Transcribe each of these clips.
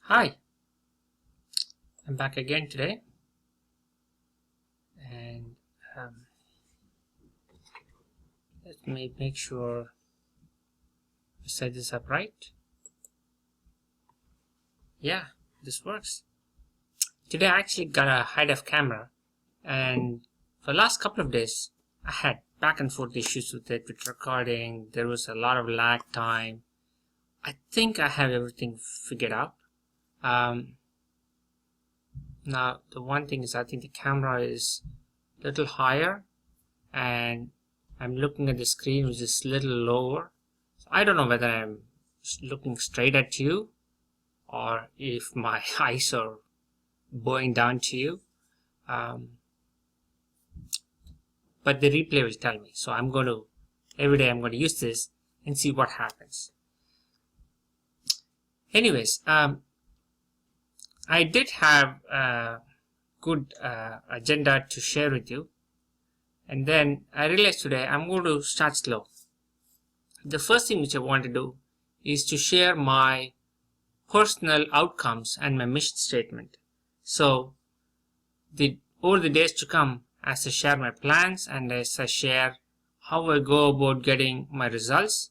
Hi, I'm back again today, and let me make sure I set this up right. Yeah, this works. Today I actually got a high-def camera, and for the last couple of days I had back and forth issues with it, with recording. There was a lot of lag time. I think I have everything figured out. Now the one thing is I think the camera is a little higher, and I'm looking at the screen which is a little lower. So I don't know whether I'm looking straight at you or if my eyes are bowing down to you. But the replay will tell me. So every day I'm going to use this and see what happens. Anyways, I did have a good agenda to share with you. And then I realized today I'm going to start slow. The first thing which I want to do is to share my personal outcomes and my mission statement. So over the days to come, as I share my plans and as I share how I go about getting my results,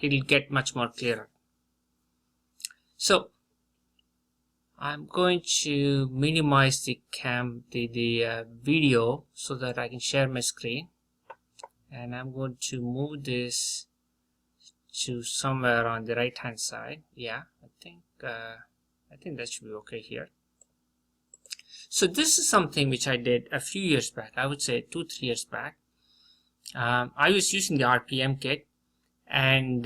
it'll get much more clearer. So I'm going to minimize the video so that I can share my screen, and I'm going to move this to somewhere on the right hand side. Yeah, I think that should be okay here. So this is something which I did a few years back. I would say 2-3 years back. I was using the RPM kit, and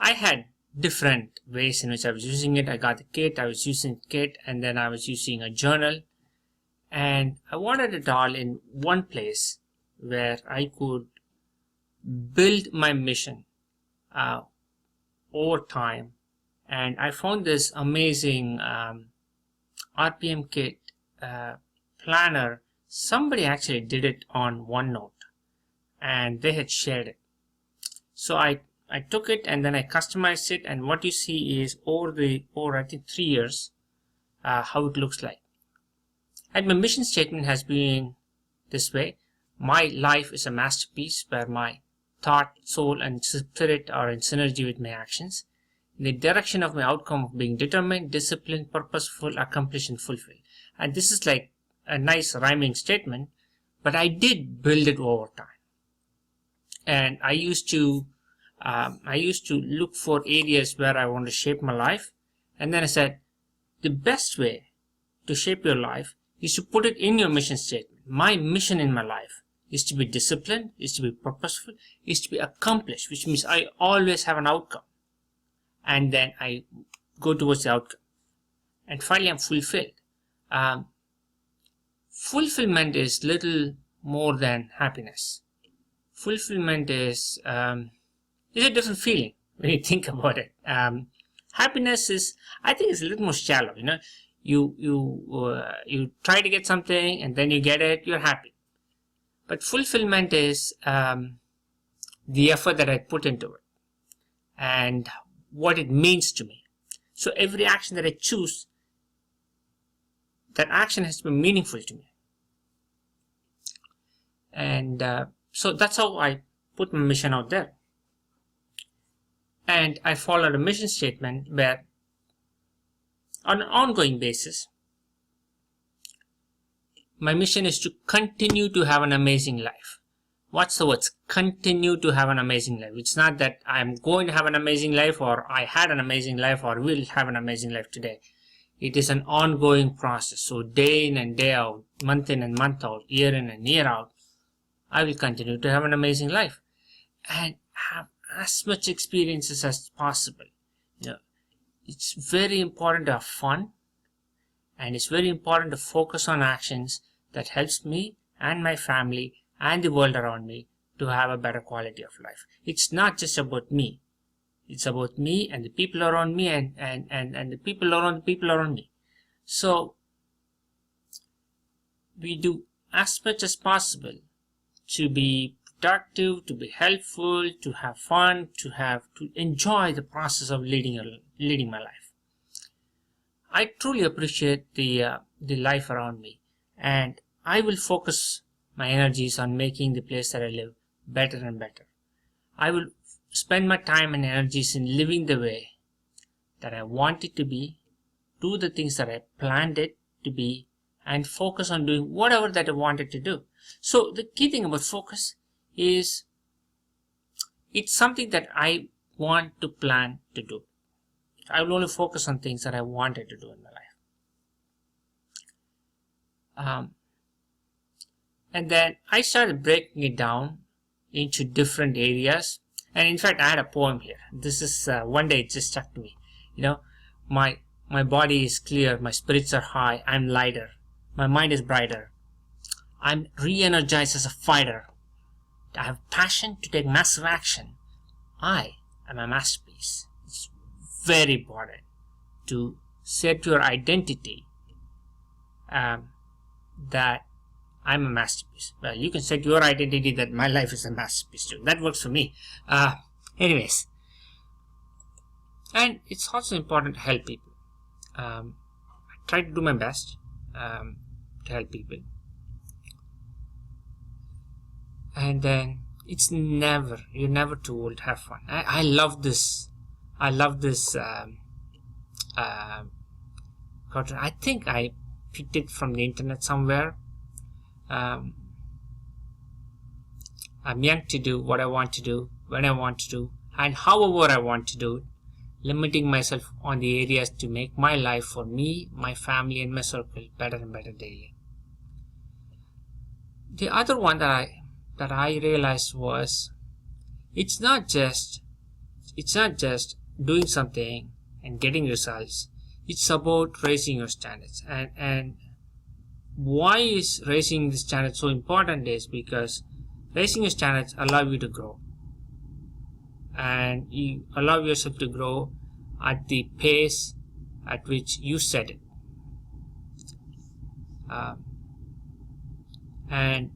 I had different ways in which I was using it. I got the kit, I was using the kit, and then I was using a journal, and I wanted it all in one place where I could build my mission over time. And I found this amazing RPM kit planner. Somebody actually did it on OneNote, and they had shared it. So I took it and then I customized it, and what you see is over I think 3 years how it looks like. And my mission statement has been this way: my life is a masterpiece where my thought, soul, and spirit are in synergy with my actions, in the direction of my outcome of being determined, disciplined, purposeful, accomplished, and fulfilled. And this is like a nice rhyming statement, but I did build it over time. And I used to look for areas where I want to shape my life, and then I said the best way to shape your life is to put it in your mission statement. My mission in my life is to be disciplined, is to be purposeful, is to be accomplished, which means I always have an outcome, and then I go towards the outcome, and finally I'm fulfilled. Fulfillment is little more than happiness. Fulfillment is a different feeling when you think about it. Happiness is, I think, it's a little more shallow. You try to get something and then you get it, you're happy. But fulfillment is the effort that I put into it and what it means to me. So every action that I choose, that action has to be meaningful to me. And so that's how I put my mission out there. And I followed a mission statement where, on an ongoing basis, my mission is to continue to have an amazing life. What's the words? Continue to have an amazing life. It's not that I'm going to have an amazing life, or I had an amazing life, or will have an amazing life today. It is an ongoing process. So day in and day out, month in and month out, year in and year out, I will continue to have an amazing life and have as much experiences as possible. It's very important to have fun, and it's very important to focus on actions that helps me and my family and the world around me to have a better quality of life. It's not just about me. It's about me and the people around me and the people around the people around me. So we do as much as possible to be productive, to be helpful, to have fun, to enjoy the process of leading my life. I truly appreciate the life around me, and I will focus my energies on making the place that I live better and better. I will spend my time and energies in living the way that I want it to be, do the things that I planned it to be, and focus on doing whatever that I wanted to do. So the key thing about focus is it's something that I want to plan to do. I will only focus on things that I wanted to do in my life. And then I started breaking it down into different areas. And in fact, I had a poem here. This is one day it just stuck to me. My body is clear, my spirits are high, I'm lighter, my mind is brighter, I'm re-energized as a fighter, I have passion to take massive action, I am a masterpiece. It's very important to set your identity that I'm a masterpiece. Well, you can set your identity that my life is a masterpiece too. That works for me. Anyways, and it's also important to help people. I try to do my best to help people, and then you're never too old to have fun. I love this cartoon. I think I picked it from the internet somewhere. I'm young to do what I want to do, when I want to do, and however I want to do it, limiting myself on the areas to make my life for me, my family, and my circle better and better daily. The other one that I realized was it's not just doing something and getting results. It's about raising your standards. And why is raising the standards so important is because raising your standards allow you to grow. And you allow yourself to grow at the pace at which you set it. And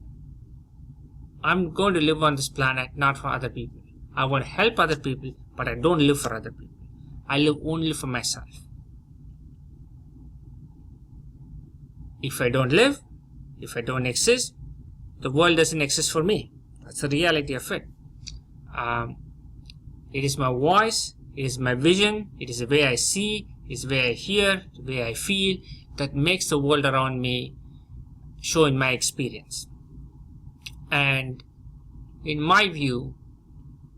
I'm going to live on this planet not for other people. I want to help other people, but I don't live for other people. I live only for myself. If I don't live, if I don't exist, the world doesn't exist for me. That's the reality of it. It is my voice, it is my vision, it is the way I see, it is the way I hear, the way I feel that makes the world around me show in my experience. And in my view,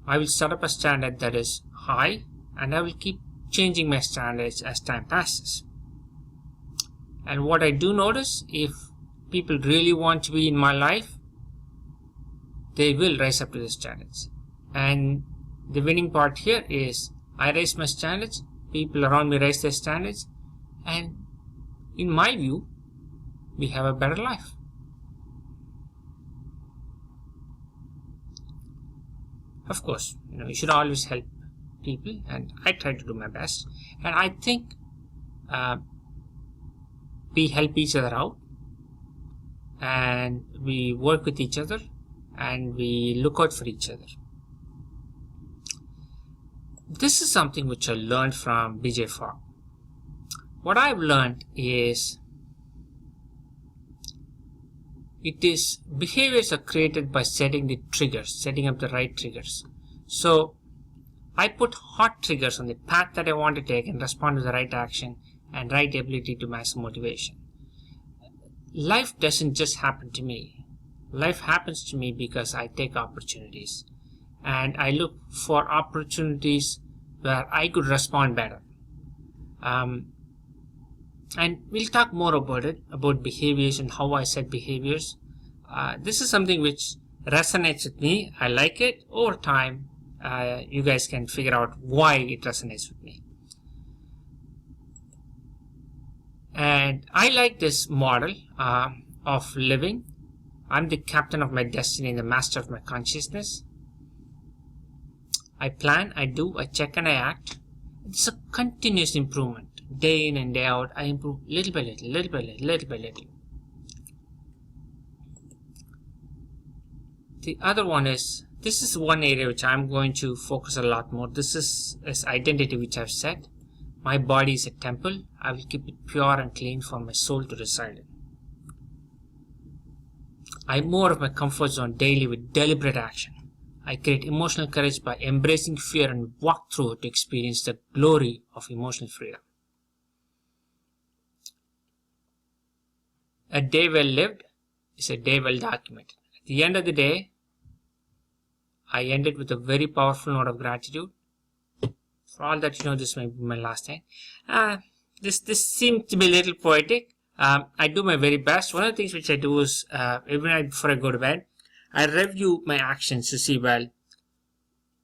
I will set up a standard that is high, and I will keep changing my standards as time passes. And what I do notice, if people really want to be in my life, they will rise up to the standards. And the winning part here is I raise my standards, people around me raise their standards, and in my view, we have a better life. Of course, you should always help people, and I try to do my best. And I think we help each other out, and we work with each other, and we look out for each other. This is something which I learned from BJ Fogg. What I've learned is behaviors are created by setting the triggers, setting up the right triggers. So I put hot triggers on the path that I want to take and respond to the right action and right ability to master motivation. Life doesn't just happen to me. Life happens to me because I take opportunities, and I look for opportunities where I could respond better. And we'll talk more about it, about behaviors and how I set behaviors. This is something which resonates with me. I like it. Over time, you guys can figure out why it resonates with me. And I like this model of living. I'm the captain of my destiny and the master of my consciousness. I plan, I do, I check, and I act. It's a continuous improvement. Day in and day out, I improve little by little, little by little, little by little. The other one is, this is one area which I'm going to focus a lot more. This is identity which I've set. My body is a temple. I will keep it pure and clean for my soul to reside in. I move out of my comfort zone daily with deliberate action. I create emotional courage by embracing fear and walk through it to experience the glory of emotional freedom. A day well lived is a day well documented. At the end of the day, I ended with a very powerful note of gratitude. For all that, this may be my last time. This seems to be a little poetic. I do my very best. One of the things which I do is every night before I go to bed, I review my actions to see, well,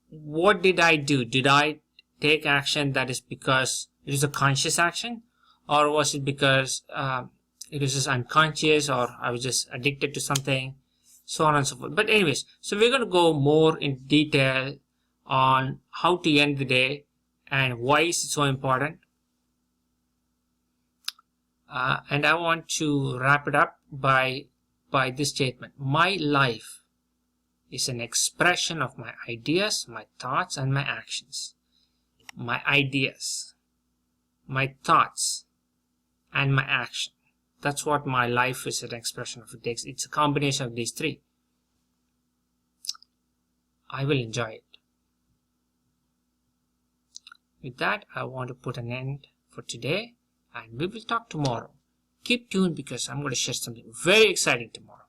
what did I do? Did I take action that is because it was a conscious action, or was it because it was just unconscious, or I was just addicted to something, so on and so forth. But anyways, so we're going to go more in detail on how to end the day and why is it so important. And I want to wrap it up by this statement. My life is an expression of my ideas, my thoughts, and my actions. My ideas, my thoughts, and my action. That's what my life is an expression of. It's a combination of these three. I will enjoy it. With that, I want to put an end for today, and we will talk tomorrow. Keep tuned because I'm going to share something very exciting tomorrow.